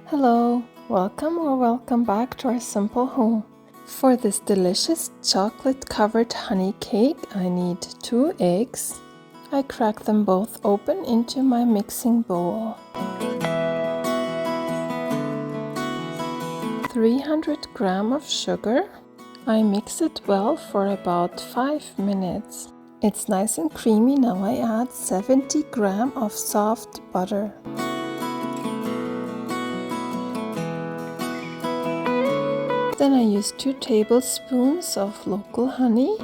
Hello, welcome back to our simple home. For this delicious chocolate-covered honey cake, I need 2 eggs. I crack them both open into my mixing bowl. 300 grams of sugar. I mix it well for about 5 minutes. It's nice and creamy. Now I add 70 grams of soft butter. Then I use 2 tablespoons of local honey,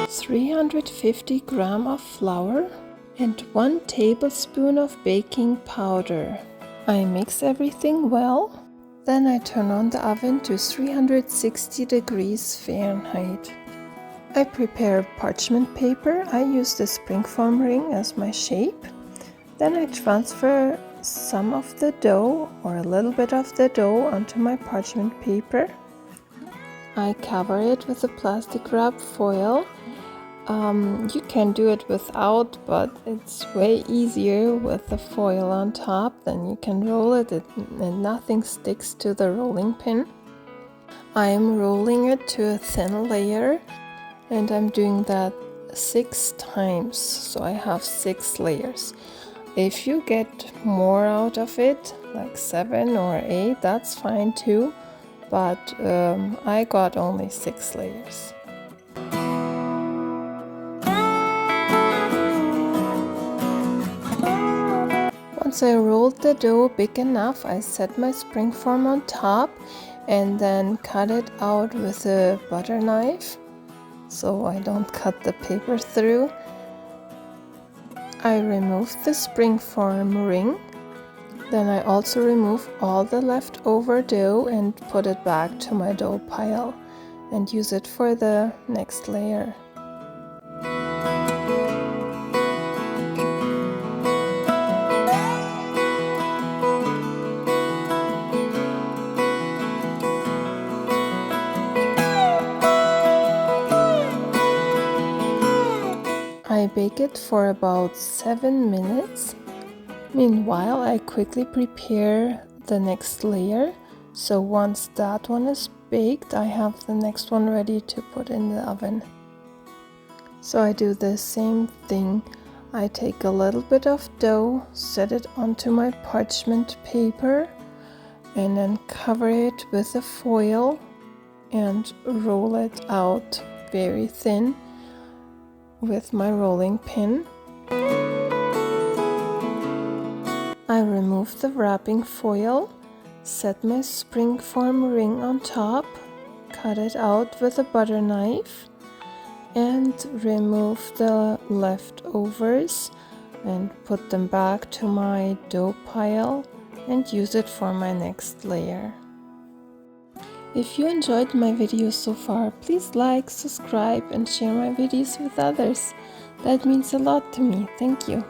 350 grams of flour, and 1 tablespoon of baking powder. I mix everything well. Then I turn on the oven to 360 degrees Fahrenheit. I prepare parchment paper. I use the springform ring as my shape. Then I transfer some of the dough or a little bit of the dough onto my parchment paper. I cover it with a plastic wrap foil. You can do it without, but it's way easier with the foil on top. Then you can roll it and nothing sticks to the rolling pin. I'm rolling it to a thin layer and I'm doing that 6 times, so I have 6 layers. If you get more out of it, like 7 or 8, that's fine too, but I got only 6 layers. Once I rolled the dough big enough, I set my springform on top and then cut it out with a butter knife so I don't cut the paper through. I remove the springform ring. Then I also remove all the leftover dough and put it back to my dough pile and use it for the next layer. I bake it for about 7 minutes. Meanwhile, I quickly prepare the next layer. So once that one is baked, I have the next one ready to put in the oven. So I do the same thing. I take a little bit of dough, set it onto my parchment paper, and then cover it with a foil and roll it out very thin with my rolling pin. I remove the wrapping foil, set my springform ring on top, cut it out with a butter knife, and remove the leftovers and put them back to my dough pile and use it for my next layer. If you enjoyed my video so far, please like, subscribe, and share my videos with others. That means a lot to me. Thank you.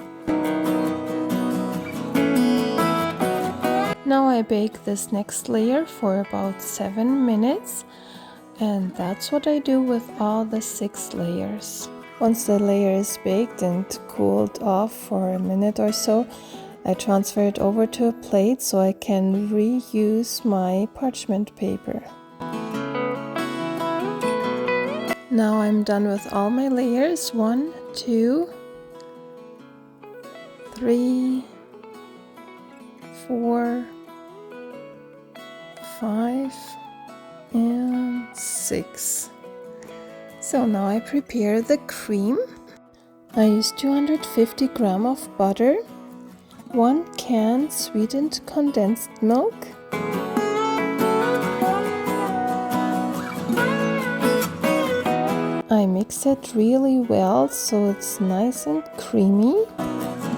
Now I bake this next layer for about 7 minutes, and that's what I do with all the 6 layers. Once the layer is baked and cooled off for a minute or so, I transfer it over to a plate so I can reuse my parchment paper. Now I'm done with all my layers. 1, 2, 3, 4, 5, and 6. So now I prepare the cream. I use 250 grams of butter, 1 can sweetened condensed milk, I mix it really well so it's nice and creamy.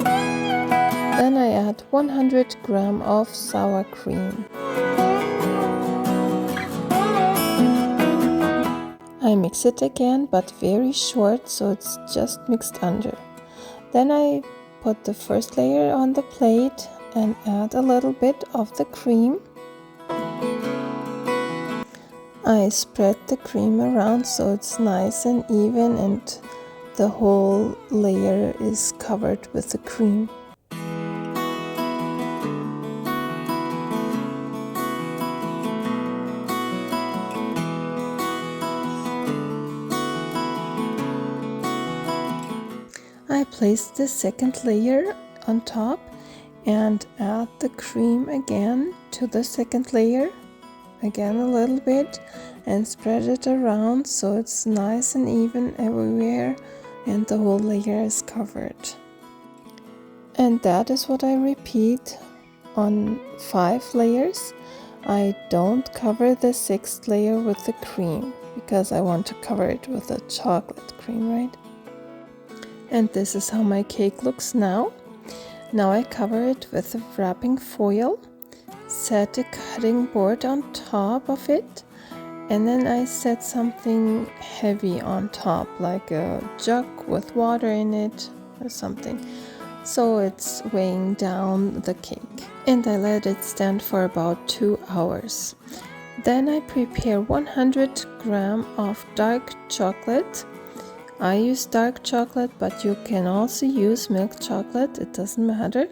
Then I add 100 grams of sour cream. I mix it again, but very short so it's just mixed under. Then I put the first layer on the plate and add a little bit of the cream. I spread the cream around so it's nice and even and the whole layer is covered with the cream. place the second layer on top and add the cream again to the second layer, again a little bit, and spread it around so it's nice and even everywhere and the whole layer is covered. And that is what I repeat on 5 layers. I don't cover the 6th layer with the cream because I want to cover it with the chocolate cream, right? And this is how my cake looks now. Now I cover it with a wrapping foil, set a cutting board on top of it, and then I set something heavy on top, like a jug with water in it or something, so it's weighing down the cake. And I let it stand for about 2 hours. Then I prepare 100 grams of dark chocolate. I use dark chocolate, but you can also use milk chocolate, it doesn't matter.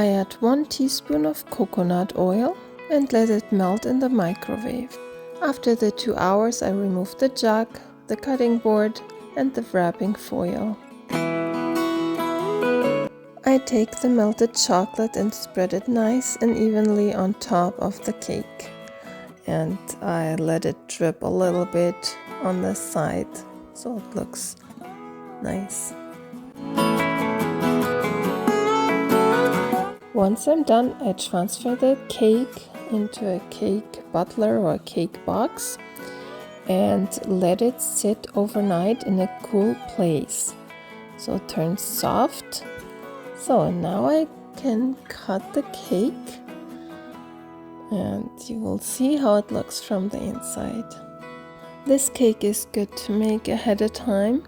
I add 1 teaspoon of coconut oil and let it melt in the microwave. After the 2 hours, I remove the jug, the cutting board, and the wrapping foil. I take the melted chocolate and spread it nice and evenly on top of the cake. And I let it drip a little bit on the side so it looks nice. Once I'm done, I transfer the cake into a cake butler or a cake box and let it sit overnight in a cool place so it turns soft. So now I can cut the cake and you will see how it looks from the inside. This cake is good to make ahead of time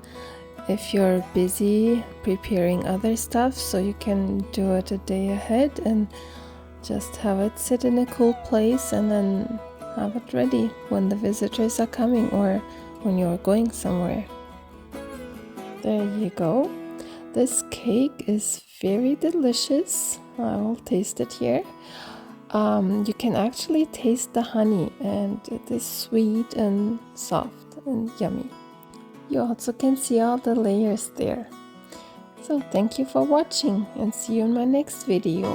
if you're busy preparing other stuff, so you can do it a day ahead and just have it sit in a cool place and then have it ready when the visitors are coming or when you're going somewhere. There you go. This cake is very delicious. I will taste it here. You can actually taste the honey and it is sweet and soft and yummy. You also can see all the layers there. So thank you for watching and see you in my next video.